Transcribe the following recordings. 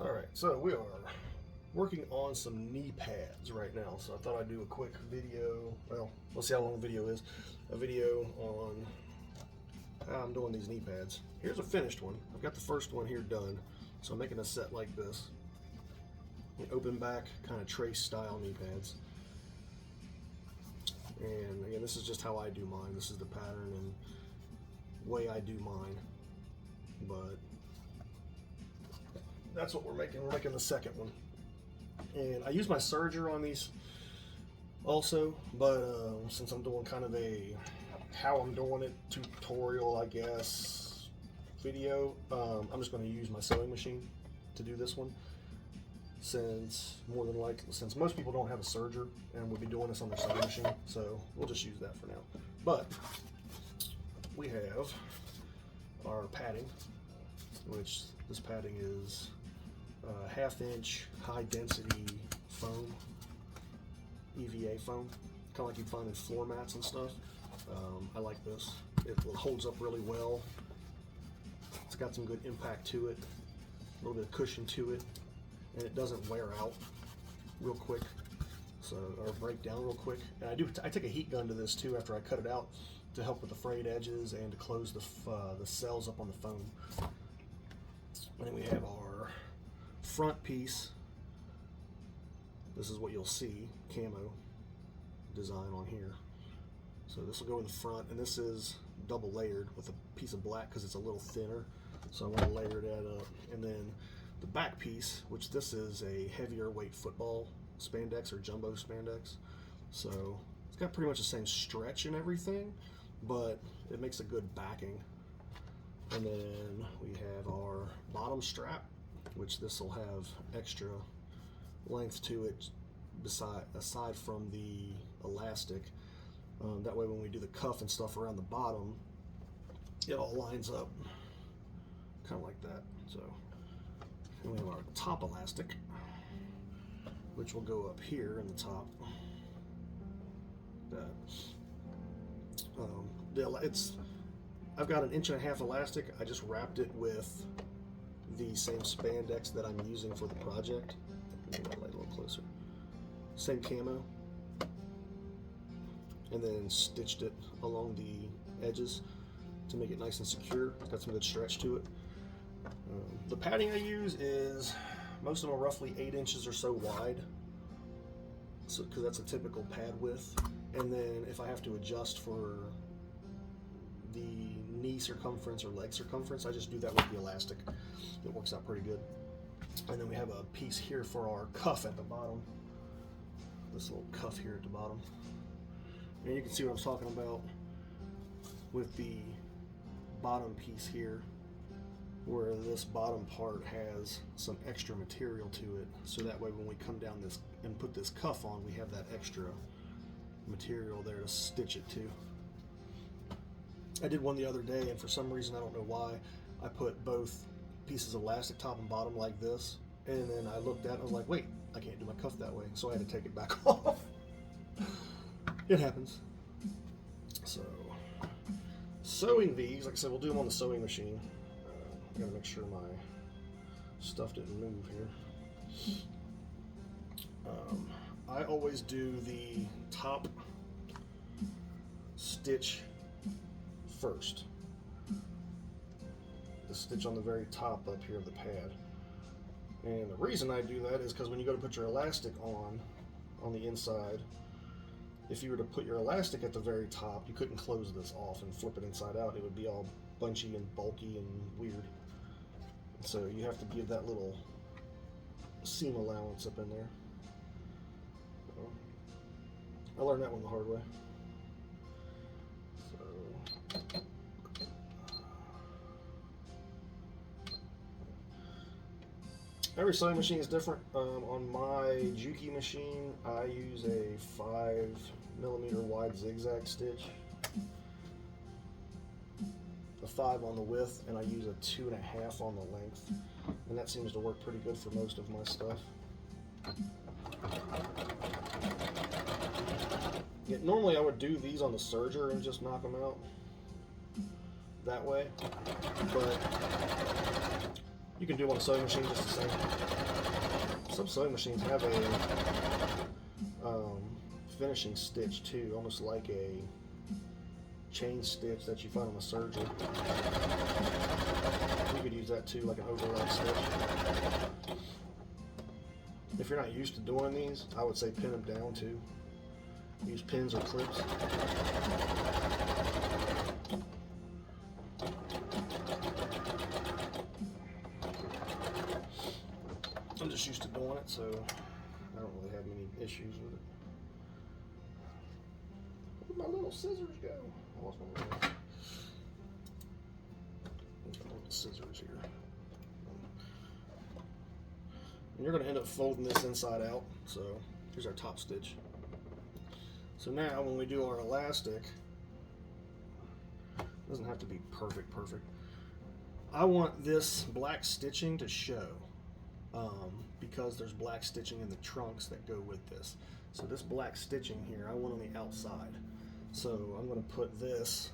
Alright, so we are working on some knee pads right now. So I thought I'd do a quick video. Well, we'll see how long the video is. A video on how I'm doing these knee pads. Here's a finished one. I've got the first one here done. So I'm making a set like this. Open back, kind of trace style knee pads. And again, this is just how I do mine. This is the pattern and way I do mine. But that's what we're making. We're making the second one. And I use my Serger on these also, but since I'm doing kind of a how I'm doing it tutorial, I guess, video, I'm just going to use my sewing machine to do this one. Since most people don't have a Serger and we'll be doing this on their sewing machine, so we'll just use that for now. But we have our padding, which this padding is 1/2 inch high density foam, EVA foam, kind of like you'd find in floor mats and stuff. I like this. It holds up really well. It's got some good impact to it, a little bit of cushion to it, and it doesn't wear out real quick, or break down real quick. And I take a heat gun to this too after I cut it out to help with the frayed edges and to close the cells up on the foam. And then we have our front piece. This is what you'll see, camo design on here. So this will go in the front, and this is double layered with a piece of black because it's a little thinner. So I want to layer that up. And then the back piece, which this is a heavier weight football spandex or jumbo spandex. So it's got pretty much the same stretch and everything, but it makes a good backing. And then we have our bottom strap, which this will have extra length to it aside from the elastic. That way when we do the cuff and stuff around the bottom, it all lines up kind of like that. So and we have our top elastic, which will go up here in the top. I've got an 1.5 inch elastic. I just wrapped it with the same spandex that I'm using for the project. Let me light a little closer. Same camo, and then stitched it along the edges to make it nice and secure. It's got some good stretch to it. The padding I use is, most of them are roughly 8 inches or so wide, so because that's a typical pad width. And then if I have to adjust for the knee circumference or leg circumference, I just do that with the elastic. It works out pretty good. And then we have a piece here for our cuff at the bottom. This little cuff here at the bottom. And you can see what I'm talking about with the bottom piece here, where this bottom part has some extra material to it, so that way when we come down this and put this cuff on, we have that extra material there to stitch it to. I did one the other day, and for some reason, I don't know why, I put both pieces of elastic top and bottom like this, and then I looked at it and I was like, wait, I can't do my cuff that way, so I had to take it back off. It happens. So sewing these, like I said, we'll do them on the sewing machine. I gotta make sure my stuff didn't move here. I always do the top stitch first. The stitch on the very top up here of the pad. And the reason I do that is because when you go to put your elastic on the inside, if you were to put your elastic at the very top, you couldn't close this off and flip it inside out. It would be all bunchy and bulky and weird. So you have to give that little seam allowance up in there. I learned that one the hard way. So every sewing machine is different. On my Juki machine, I use a 5mm wide zigzag stitch, a 5 on the width, and I use a 2.5 on the length, and that seems to work pretty good for most of my stuff. Yeah, normally I would do these on the Serger and just knock them out that way, but You can do on a sewing machine just the same. Some sewing machines have a finishing stitch too, almost like a chain stitch that you find on a Serger. You could use that too, like an overlap stitch. If you're not used to doing these, I would say pin them down too. Use pins or clips. I'm just used to doing it, so I don't really have many issues with it. Where'd my little scissors go? I lost my little scissors here. And you're going to end up folding this inside out. So here's our top stitch. So now when we do our elastic, it doesn't have to be perfect. I want this black stitching to show because there's black stitching in the trunks that go with this. So this black stitching here, I want on the outside. So I'm going to put this,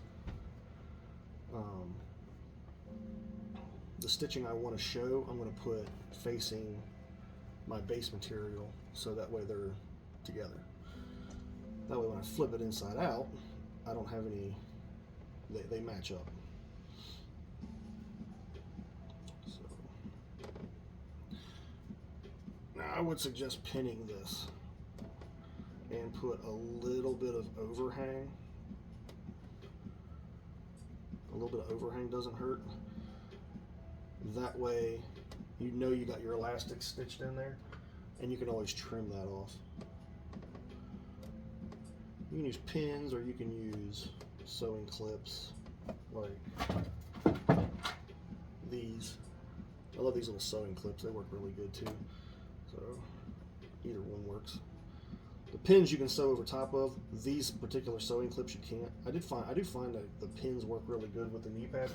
the stitching I want to show, I'm going to put facing my base material so that way they're together. That way when I flip it inside out, I don't have any, they match up. So, now I would suggest pinning this and put a little bit of overhang. A little bit of overhang doesn't hurt. That way you know you got your elastic stitched in there, and you can always trim that off. You can use pins or you can use sewing clips like these. I love these little sewing clips, they work really good too. So either one works. The pins you can sew over top of. These particular sewing clips you can't. I do find that the pins work really good with the knee pads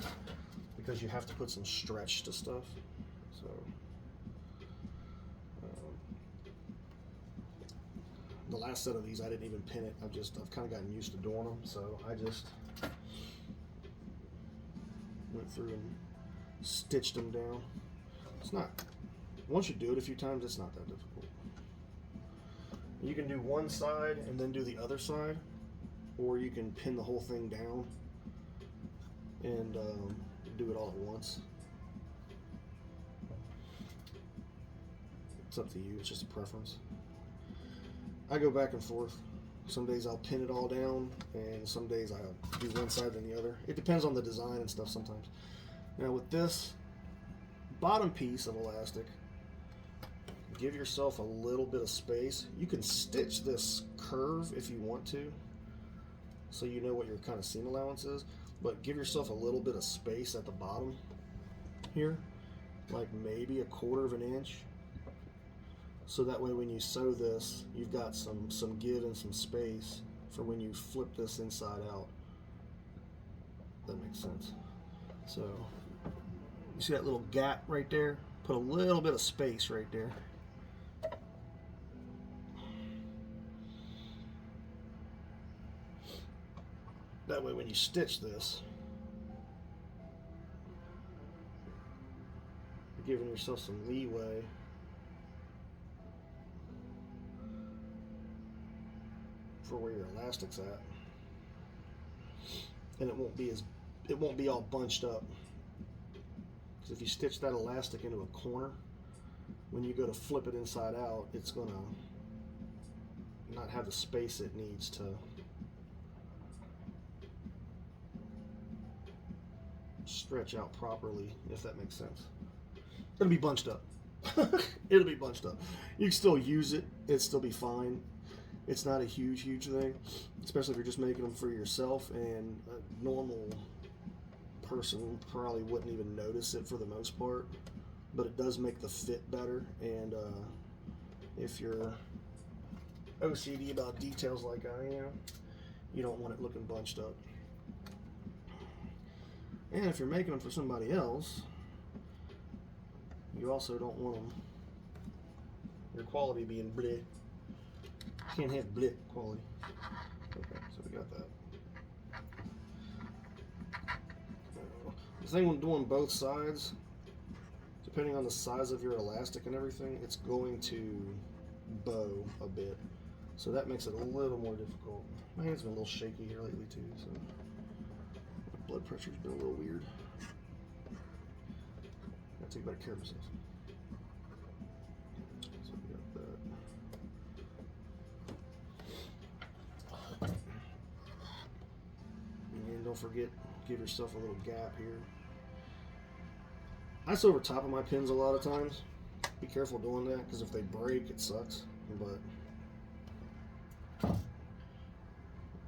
because you have to put some stretch to stuff. So the last set of these I didn't even pin it. I've kind of gotten used to doing them, so I just went through and stitched them down. It's not, once you do it a few times, it's not that difficult. You can do one side and then do the other side, or you can pin the whole thing down and do it all at once. It's up to you, it's just a preference. I go back and forth. Some days I'll pin it all down, and some days I'll do one side and the other. It depends on the design and stuff sometimes. Now with this bottom piece of elastic, give yourself a little bit of space. You can stitch this curve if you want to, so you know what your kind of seam allowance is, but give yourself a little bit of space at the bottom here, like maybe 1/4 of an inch. So that way when you sew this, you've got some give and some space for when you flip this inside out. That makes sense. So you see that little gap right there? Put a little bit of space right there. That way when you stitch this, you're giving yourself some leeway for where your elastic's at, and it won't be all bunched up. Because if you stitch that elastic into a corner, when you go to flip it inside out, it's gonna not have the space it needs to stretch out properly, if that makes sense. It'll be bunched up. It'll be bunched up. You can still use it, it'll still be fine. It's not a huge thing, especially if you're just making them for yourself, and a normal person probably wouldn't even notice it for the most part, but it does make the fit better. And if you're OCD about details like I am, you don't want it looking bunched up. And if you're making them for somebody else, you also don't want them, your quality being bleh. Can't have bleh quality. Okay, so we got that. The thing when doing both sides, depending on the size of your elastic and everything, it's going to bow a bit. So that makes it a little more difficult. My hand's been a little shaky here lately too, so my blood pressure's been a little weird. Gotta take better care of myself. So we got that. And don't forget, give yourself a little gap here. I sew over top of my pins a lot of times. Be careful doing that, because if they break, it sucks. But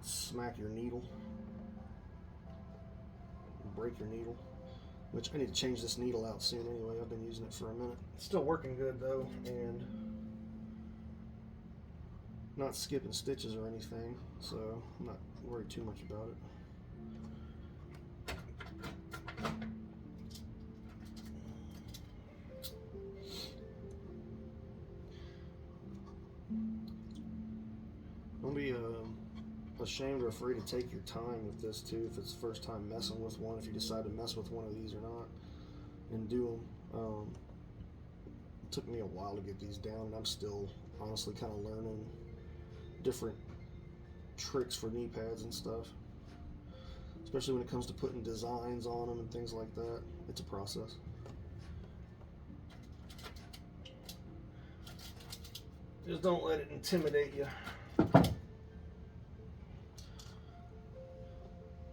smack your needle, break your needle. Which I need to change this needle out soon anyway. I've been using it for a minute. It's still working good though, and not skipping stitches or anything, so I'm not worried too much about it. Don't be ashamed or afraid to take your time with this too. If it's the first time messing with one, if you decide to mess with one of these or not, and do them. It took me a while to get these down, and I'm still honestly kind of learning different tricks for knee pads and stuff, especially when it comes to putting designs on them and things like that. It's a process. Just don't let it intimidate you.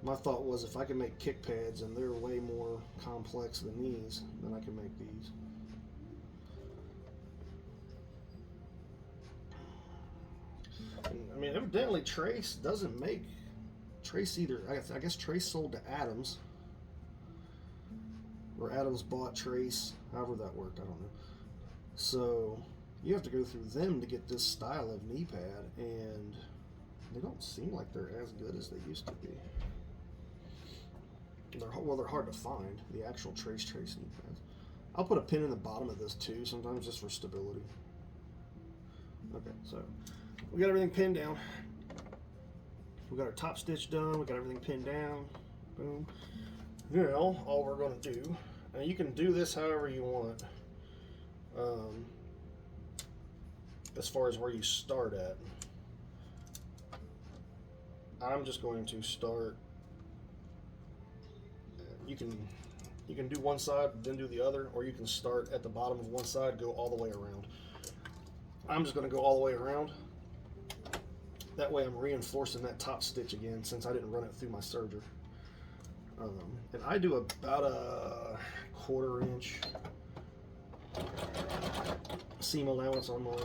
My thought was, if I can make kick pads and they're way more complex than these, then I can make these. And, I mean, evidently Trace doesn't make Trace either. I guess Trace sold to Adams, or Adams bought Trace. However that worked, I don't know. So you have to go through them to get this style of knee pad, and they don't seem like they're as good as they used to be. They're hard to find, the actual Trace knee pads. I'll put a pin in the bottom of this too, sometimes just for stability. Okay, so we got everything pinned down. We got our top stitch done, we got everything pinned down. Boom. Now, all we're going to do, and you can do this however you want, as far as where you start at. I'm just going to start. You can do one side, then do the other, or you can start at the bottom of one side, go all the way around. I'm just going to go all the way around. That way I'm reinforcing that top stitch again, since I didn't run it through my serger. And I do about a 1/4 inch seam allowance on mine.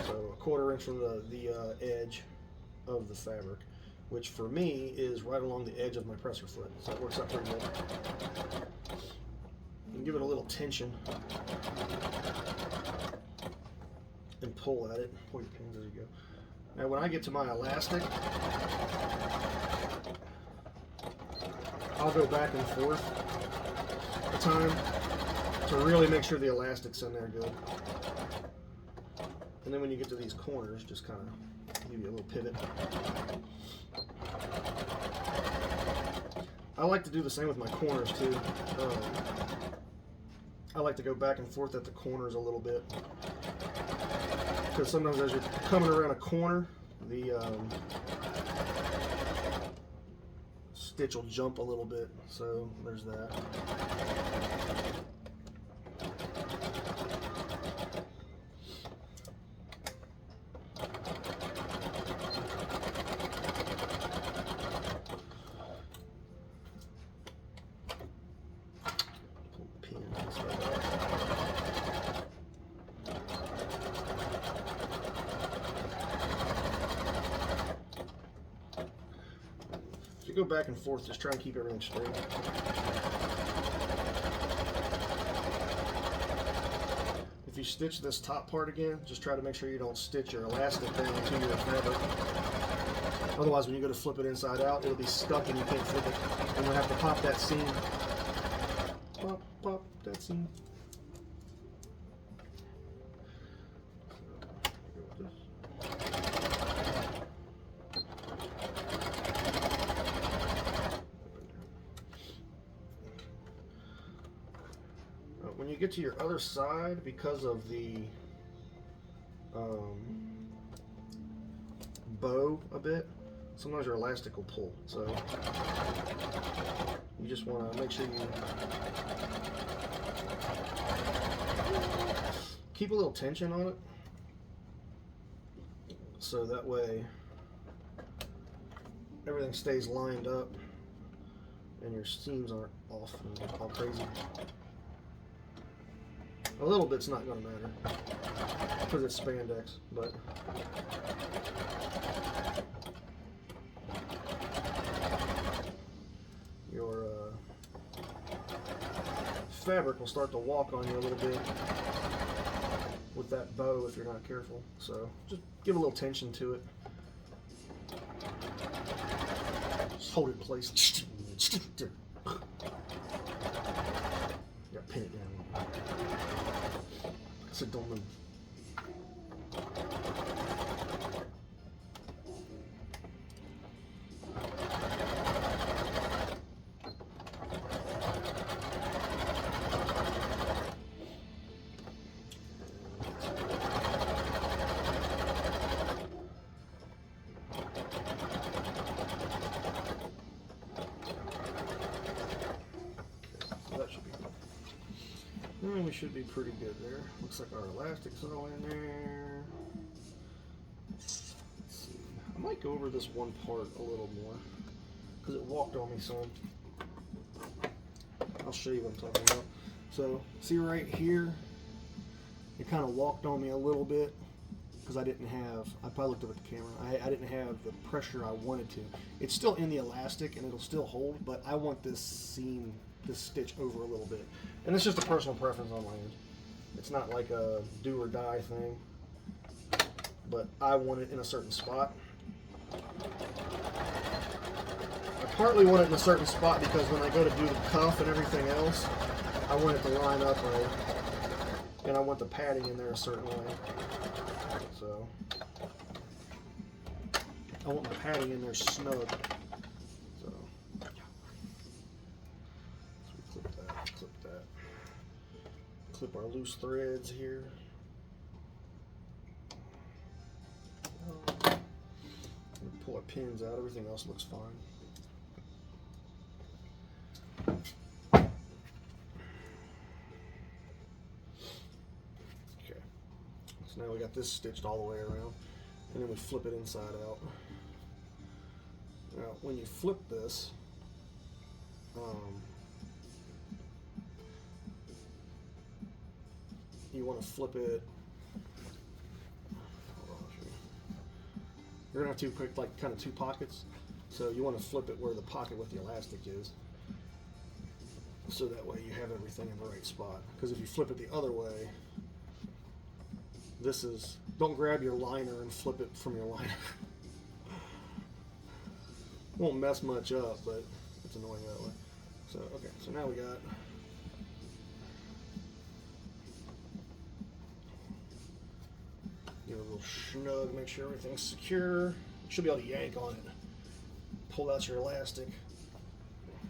So a 1/4 inch from the edge of the fabric, which for me is right along the edge of my presser foot. So it works out pretty good. You can give it a little tension and pull at it. Pull your pins as you go. Now when I get to my elastic, I'll go back and forth a time to really make sure the elastic's in there good. And then when you get to these corners, just kind of give you a little pivot. I like to do the same with my corners too. I like to go back and forth at the corners a little bit, because sometimes as you're coming around a corner, the stitch will jump a little bit. So there's that. Go back and forth, just try and keep everything straight. If you stitch this top part again, just try to make sure you don't stitch your elastic down into your fabric. Otherwise, when you go to flip it inside out, it'll be stuck and you can't flip it. And you'll have to pop that seam. Pop that seam. when you get to your other side, because of the bow a bit, sometimes your elastic will pull. So you just want to make sure you keep a little tension on it, so that way everything stays lined up and your seams aren't off and all crazy. A little bit's not going to matter because it's spandex, but your fabric will start to walk on you a little bit with that bow if you're not careful. So just give a little tension to it. Just hold it in place. Yeah, pin it down. So don't move. And we should be pretty good there. Looks like our elastic's all in there. Let's see. I might go over this one part a little more because it walked on me some. I'll show you what I'm talking about. So see right here, it kind of walked on me a little bit because I probably looked up at the camera, I didn't have the pressure I wanted to. It's still in the elastic and it'll still hold, but I want this seam, this stitch over a little bit. And it's just a personal preference on my end. It's not like a do or die thing, but I want it in a certain spot. I partly want it in a certain spot because when I go to do the cuff and everything else, I want it to line up right, and I want the padding in there a certain way. So I want my padding in there snug. So we clip that. Clip our loose threads here. Pull our pins out, everything else looks fine. Okay, so now we got this stitched all the way around, and then we flip it inside out. Now, when you flip this, you want to flip it. You're gonna have to quick, like kind of two pockets. So you want to flip it where the pocket with the elastic is, so that way you have everything in the right spot. Because if you flip it the other way, don't grab your liner and flip it from your liner. Won't mess much up, but it's annoying that way. So okay, so now we got. Give it a little snug, make sure everything's secure. You should be able to yank on it. Pull out your elastic,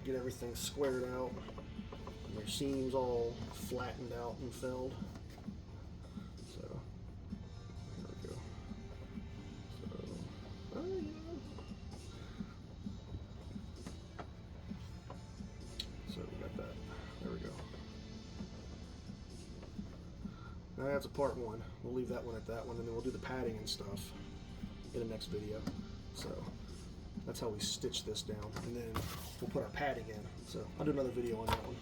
get everything squared out, and your seams all flattened out and filled. So, there we go. So, so we got that. There we go. Now that's a part one. We'll leave that one at that one, and then we'll do the padding and stuff in the next video. So that's how we stitch this down, and then we'll put our padding in. So I'll do another video on that one.